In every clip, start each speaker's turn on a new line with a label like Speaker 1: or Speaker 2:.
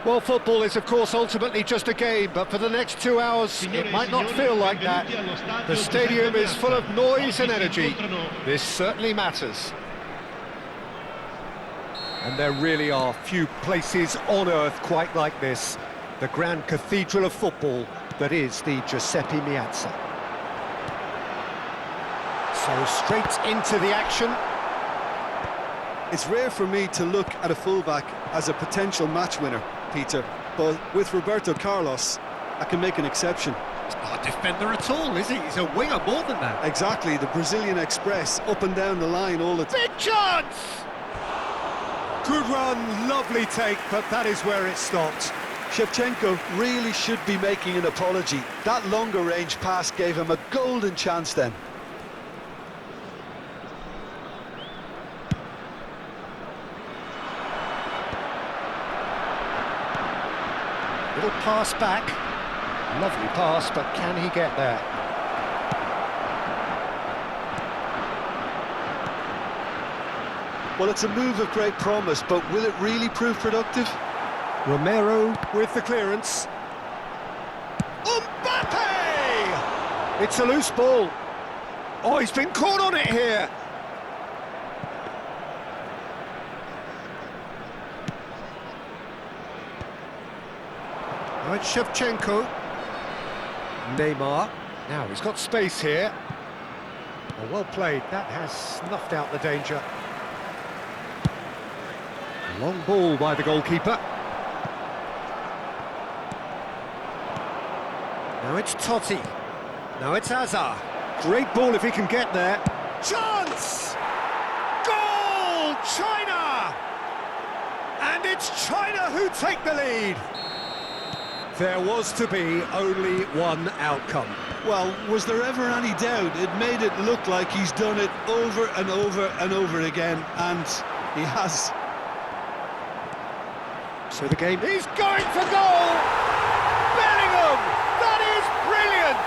Speaker 1: Well, football is, of course, ultimately just a game, but for the next 2 hours, it might not feel like that. The stadium is full of noise and energy. This certainly matters. And there really are few places on earth quite like this. The grand cathedral of football that is the Giuseppe Meazza. So straight into the action.
Speaker 2: It's rare for me to look at a fullback as a potential match winner, Peter, but with Roberto Carlos, I can make an exception.
Speaker 1: He's not a defender at all, is he? He's a winger more than that.
Speaker 2: Exactly, the Brazilian Express, up and down the line all the time.
Speaker 1: Big chance! Good run, lovely take, but that is where it stopped.
Speaker 2: Shevchenko really should be making an apology. That longer range pass gave him a golden chance then.
Speaker 1: Little pass back. Lovely pass, but can he get there?
Speaker 2: Well, it's a move of great promise, but will it really prove productive?
Speaker 1: Romero with the clearance. Mbappe! It's a loose ball. Oh, he's been caught on it here. Now it's Shevchenko. Neymar. Now he's got space here. Oh, well played. That has snuffed out the danger. Long ball by the goalkeeper. Now it's Totti. Now it's Hazard. Great ball if he can get there. Chance! Goal! China! And it's China who take the lead. There was to be only one outcome.
Speaker 2: Well, was there ever any doubt? It made it look like he's done it over and over and over again, and he has.
Speaker 1: So the game is going for goal! Bellingham! That is brilliant!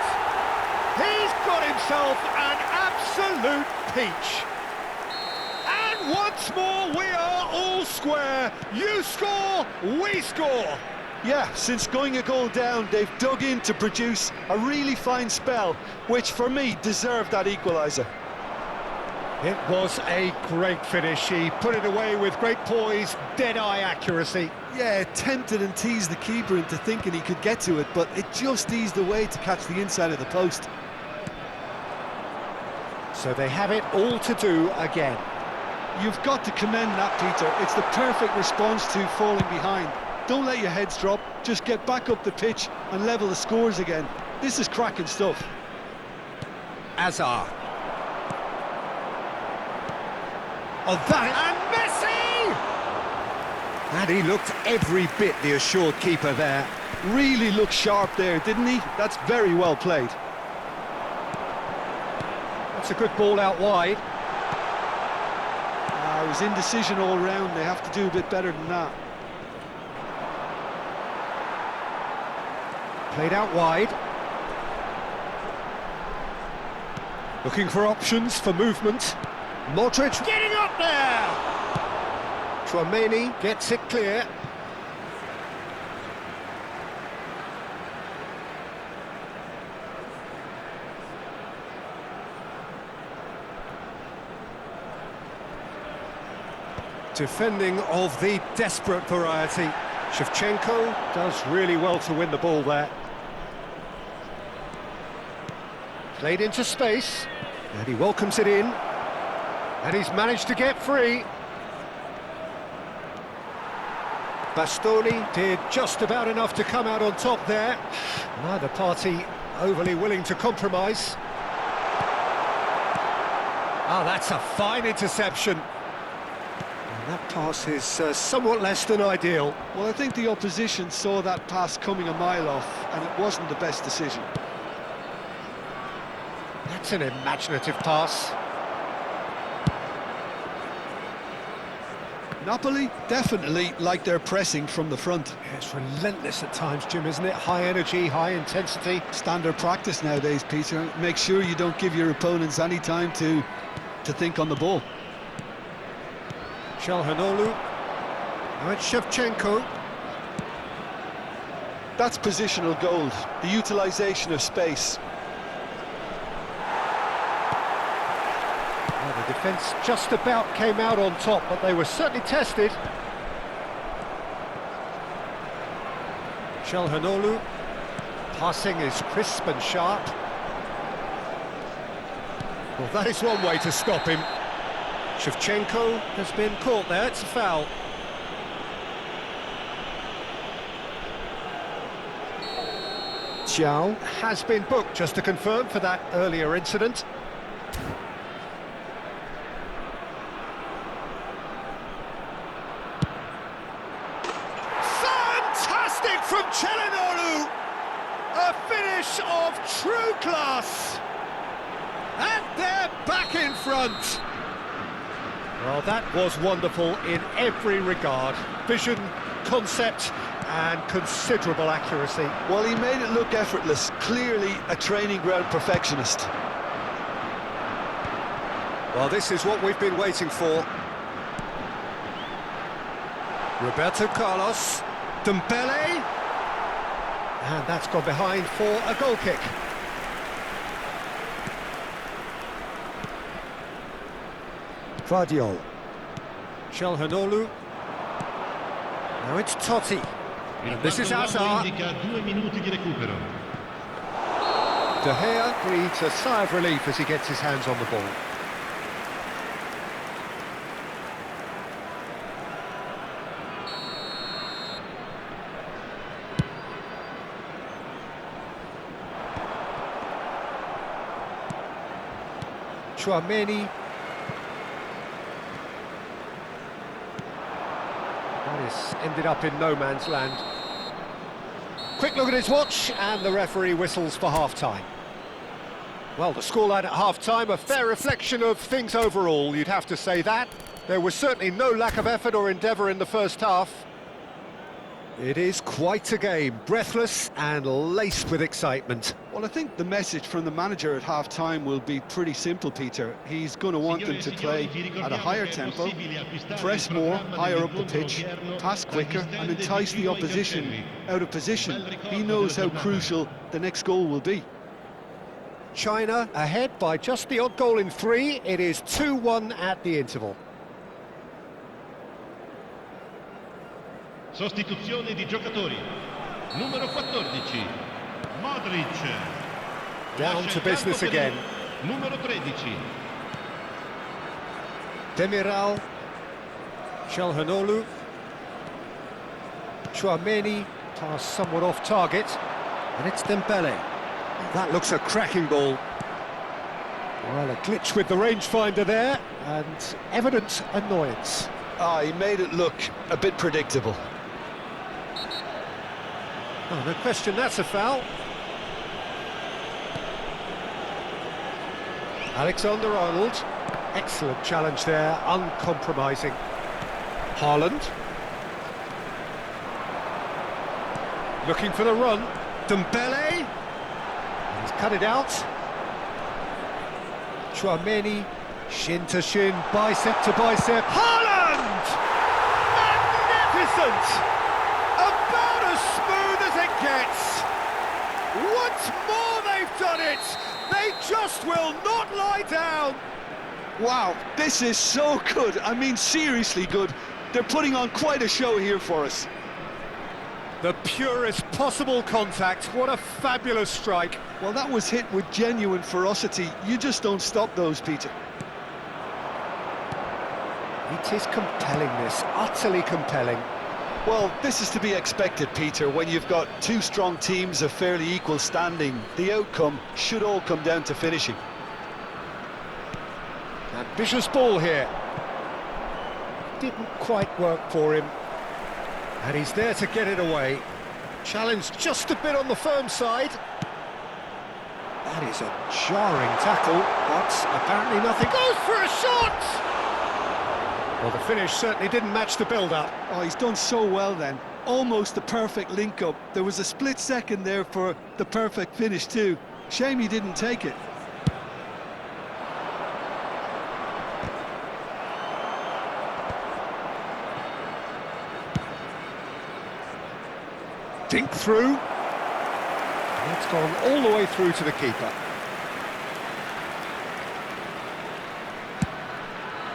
Speaker 1: He's got himself an absolute peach. And once more we are all square. You score, we score.
Speaker 2: Yeah, since going a goal down, they've dug in to produce a really fine spell, which for me deserved that equaliser.
Speaker 1: It was a great finish. He put it away with great poise, dead-eye accuracy.
Speaker 2: Yeah, tempted and teased the keeper into thinking he could get to it, but it just eased away to catch the inside of the post.
Speaker 1: So they have it all to do again.
Speaker 2: You've got to commend that, Peter. It's the perfect response to falling behind. Don't let your heads drop, just get back up the pitch and level the scores again. This is cracking stuff.
Speaker 1: Hazard. Oh, that... And Messi! And he looked every bit the assured keeper there.
Speaker 2: Really looked sharp there, didn't he? That's very well played.
Speaker 1: That's a good ball out wide.
Speaker 2: It was indecision all round. They have to do a bit better than that.
Speaker 1: Played out wide. Looking for options for movement. Modric getting up there! Tchouaméni gets it clear. Defending of the desperate variety. Shevchenko does really well to win the ball there. Played into space, and he welcomes it in. And he's managed to get free. Bastoni did just about enough to come out on top there. Neither party overly willing to compromise. Ah, that's a fine interception. And that pass is somewhat less than ideal.
Speaker 2: Well, I think the opposition saw that pass coming a mile off, and it wasn't the best decision.
Speaker 1: That's an imaginative pass.
Speaker 2: Napoli definitely like their pressing from the front.
Speaker 1: Yeah, it's relentless at times, Jim, isn't it? High energy, high intensity.
Speaker 2: Standard practice nowadays, Peter. Make sure you don't give your opponents any time to think on the ball.
Speaker 1: Calhanoglu. Now it's Shevchenko.
Speaker 2: That's positional gold, the utilisation of space.
Speaker 1: Well, the defence just about came out on top, but they were certainly tested. Çalhanoğlu, passing is crisp and sharp. Well, that is one way to stop him. Shevchenko has been caught there, it's a foul. Xiao has been booked, just to confirm, for that earlier incident. Fantastic from Çalhanoğlu! A finish of true class! And they're back in front! Well, that was wonderful in every regard. Vision, concept, and considerable accuracy.
Speaker 2: Well, he made it look effortless, clearly a training ground perfectionist.
Speaker 1: Well, this is what we've been waiting for. Roberto Carlos, Dembele, and that's gone behind for a goal kick. Gvardiol, Çalhanoğlu, now it's Totti, and this is Hazard. De Gea breathes a sigh of relief as he gets his hands on the ball. Tchouaméni. That has ended up in no man's land. Quick look at his watch, and the referee whistles for half-time. Well, the scoreline at half-time, a fair reflection of things overall, you'd have to say that. There was certainly no lack of effort or endeavour in the first half. It is quite a game, breathless and laced with excitement.
Speaker 2: Well, I think the message from the manager at half-time will be pretty simple, Peter. He's going to want them to play at a higher tempo, press more, higher up the pitch, pass quicker and entice the opposition out of position. He knows how crucial the next goal will be.
Speaker 1: China ahead by just the odd goal in 3. It is 2-1 at the interval.
Speaker 3: Sostituzione di giocatori. Numero 14, Modric.
Speaker 1: Down to business again.
Speaker 3: Numero 13.
Speaker 1: Demiral, Çalhanoğlu, Tchouaméni, pass somewhat off target, and it's Dembele. That looks a cracking ball. Well, a glitch with the rangefinder there, and evident annoyance.
Speaker 2: He made it look a bit predictable.
Speaker 1: Oh, no question, that's a foul. Alexander-Arnold, excellent challenge there, uncompromising. Haaland. Looking for the run. Dembele. He's cut it out. Tchouaméni, shin to shin, bicep to bicep. Haaland! Magnificent! About as smooth as it gets. Once more they've done it. They just will not lie down.
Speaker 2: Wow, this is so good. I mean, seriously good. They're putting on quite a show here for us.
Speaker 1: The purest possible contact. What a fabulous strike.
Speaker 2: Well, that was hit with genuine ferocity. You just don't stop those, Peter.
Speaker 1: It is compelling, this, utterly compelling.
Speaker 2: Well, this is to be expected, Peter, when you've got two strong teams of fairly equal standing. The outcome should all come down to finishing.
Speaker 1: Ambitious ball here. Didn't quite work for him. And he's there to get it away. Challenged just a bit on the firm side. That is a jarring tackle, but apparently nothing. Goes for a shot! Well, the finish certainly didn't match the build-up.
Speaker 2: Oh, he's done so well then. Almost the perfect link-up. There was a split second there for the perfect finish too. Shame he didn't take it.
Speaker 1: Dink through. It's gone all the way through to the keeper.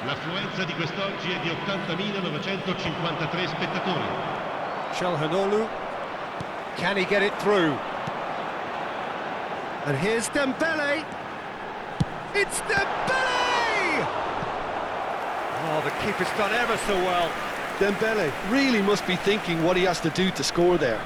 Speaker 3: L'affluenza di quest'oggi è di 80.953 spettatori.
Speaker 1: Çalhanoğlu. Can he get it through? And here's Dembele. It's Dembele! Oh, the keeper's done ever so well.
Speaker 2: Dembele really must be thinking what he has to do to score there.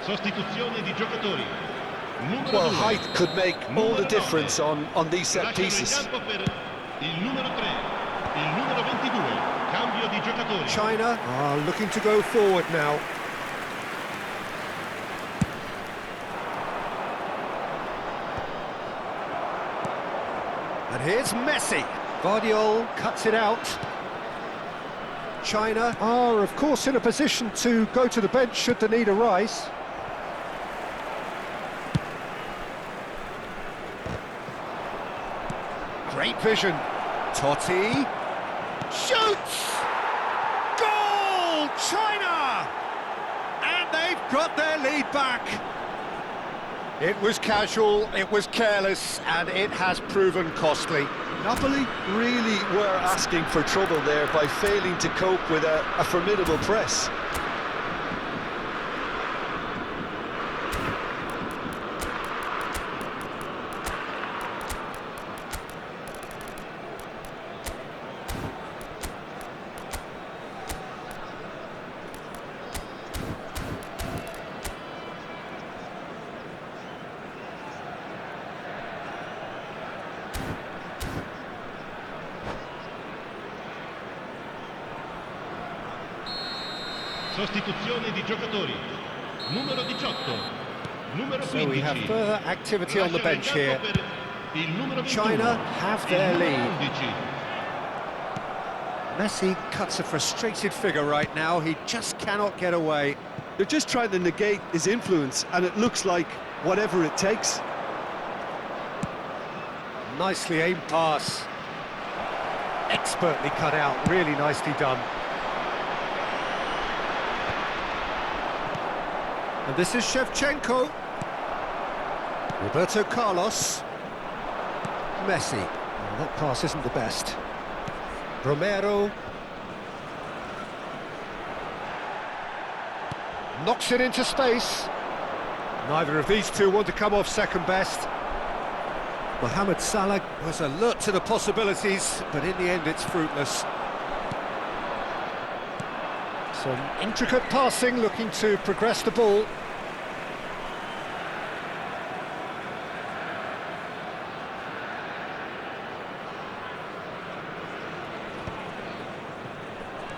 Speaker 3: Sostituzione di giocatori. Numero
Speaker 2: Well,
Speaker 3: 2.
Speaker 2: height could make all the difference on these set
Speaker 3: Lasciano in
Speaker 2: pieces.
Speaker 3: campo per il numero 3, il numero 22. Cambio di giocatori.
Speaker 1: China are looking to go forward now. And here's Messi. Guardiola cuts it out. China are, of course, in a position to go to the bench should the need arise. Great vision. Totti. Shoots! Goal! China! And they've got their lead back. It was casual, it was careless, and it has proven costly.
Speaker 2: Napoli really were asking for trouble there by failing to cope with a formidable press.
Speaker 3: Sostituzione di giocatori. Numero 18. Numero 15.
Speaker 1: So we have further activity on the
Speaker 3: Lasciano in
Speaker 1: bench
Speaker 3: campo
Speaker 1: here.
Speaker 3: per il numero 21.
Speaker 1: China have their
Speaker 3: il numero
Speaker 1: lead.
Speaker 3: 11.
Speaker 1: Messi cuts a frustrated figure right now, he just cannot get away.
Speaker 2: They're just trying to negate his influence, and it looks like whatever it takes.
Speaker 1: Nicely aimed pass. Expertly cut out, really nicely done. And this is Shevchenko. Roberto Carlos. Messi. Well, that pass isn't the best. Romero. Knocks it into space. Neither of these two want to come off second best. Mohamed Salah was alert to the possibilities, but in the end it's fruitless. Some intricate passing, looking to progress the ball.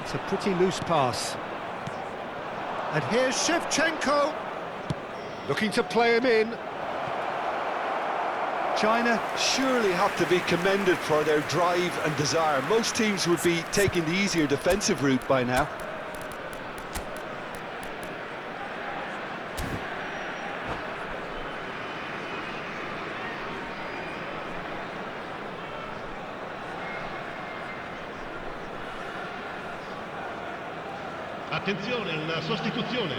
Speaker 1: It's a pretty loose pass. And here's Shevchenko, looking to play him in.
Speaker 2: China surely have to be commended for their drive and desire. Most teams would be taking the easier defensive route by now.
Speaker 3: Attenzione, una sostituzione.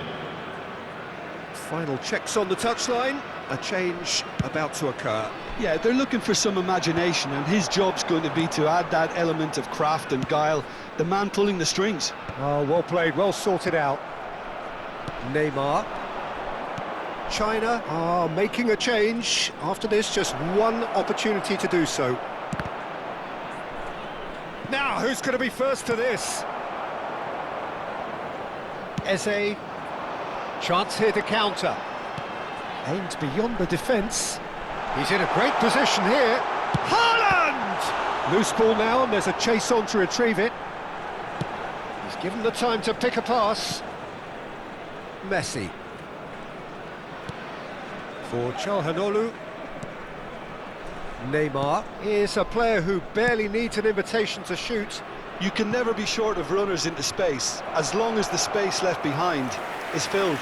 Speaker 1: Final checks on the touchline, a change about to occur.
Speaker 2: Yeah, they're looking for some imagination, and his job's going to be to add that element of craft and guile, the man pulling the strings.
Speaker 1: Oh, well played, well sorted out. Neymar. China are making a change. After this, just one opportunity to do so. Now, who's going to be first to this? Eze. Chance here to counter. Aimed beyond the defence. He's in a great position here. Haaland! Loose ball now, and there's a chase on to retrieve it. He's given the time to pick a pass. Messi. For Çalhanoğlu. Neymar is a player who barely needs an invitation to shoot.
Speaker 2: You can never be short of runners into space, as long as the space left behind is filled.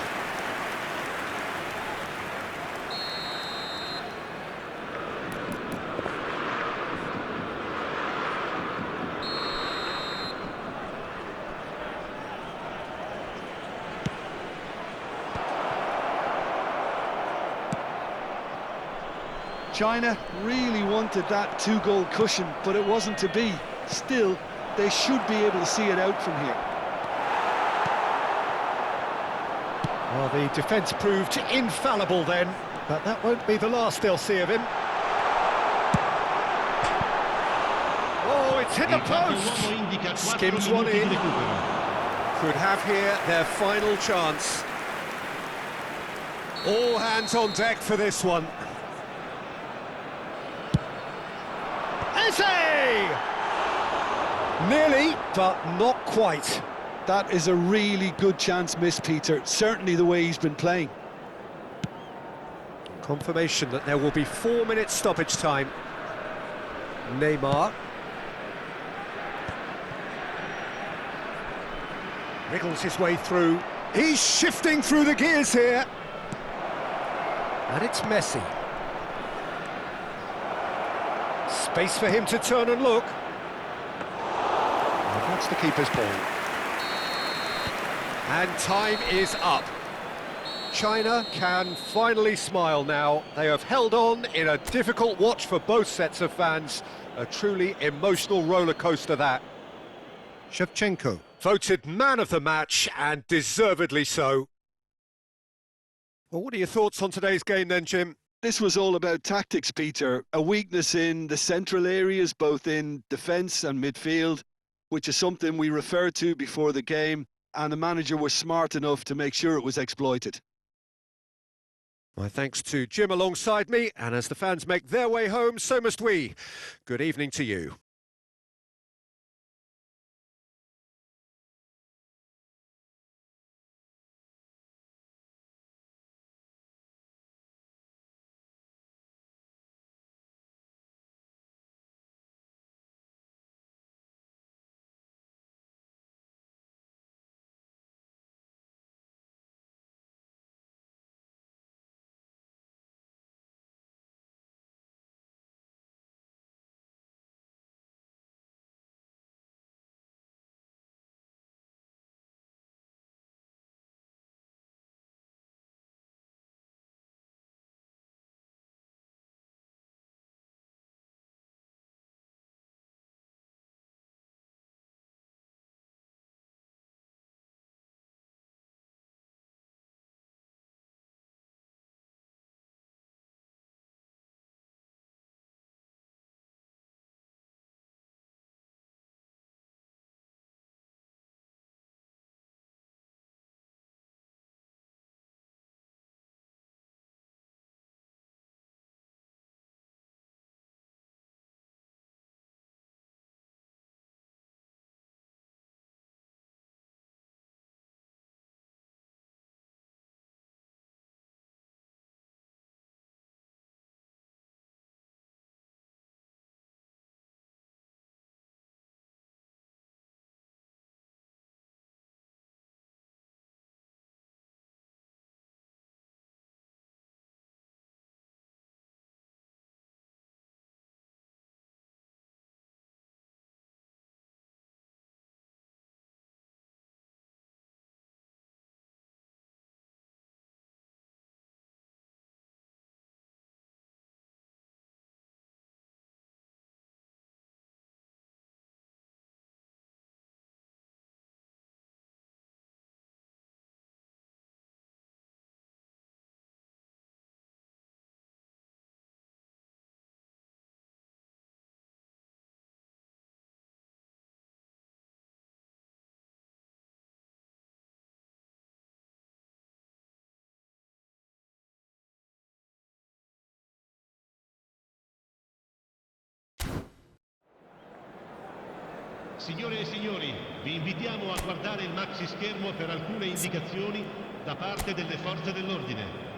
Speaker 2: China really wanted that two-goal cushion, but it wasn't to be. Still, they should be able to see it out from here.
Speaker 1: Well, the defence proved infallible then, but that won't be the last they'll see of him. Oh, it's hit the post! Skims one in. Could have here their final chance. All hands on deck for this one. Eze! Nearly, but not quite.
Speaker 2: That is a really good chance missed, Peter. Certainly the way he's been playing.
Speaker 1: Confirmation that there will be 4 minutes stoppage time. Neymar. Wriggles his way through. He's shifting through the gears here. And it's Messi. Space for him to turn and look. And that's the keeper's ball. And time is up. China can finally smile now. They have held on in a difficult watch for both sets of fans. A truly emotional roller coaster that. Shevchenko. Voted man of the match, and deservedly so. Well, what are your thoughts on today's game then, Jim?
Speaker 2: This was all about tactics, Peter. A weakness in the central areas, both in defence and midfield, which is something we referred to before the game, and the manager was smart enough to make sure it was exploited.
Speaker 1: My thanks to Jim alongside me, and as the fans make their way home, so must we. Good evening to you.
Speaker 3: Signore e signori, vi invitiamo a guardare il maxi schermo per alcune indicazioni da parte delle forze dell'ordine.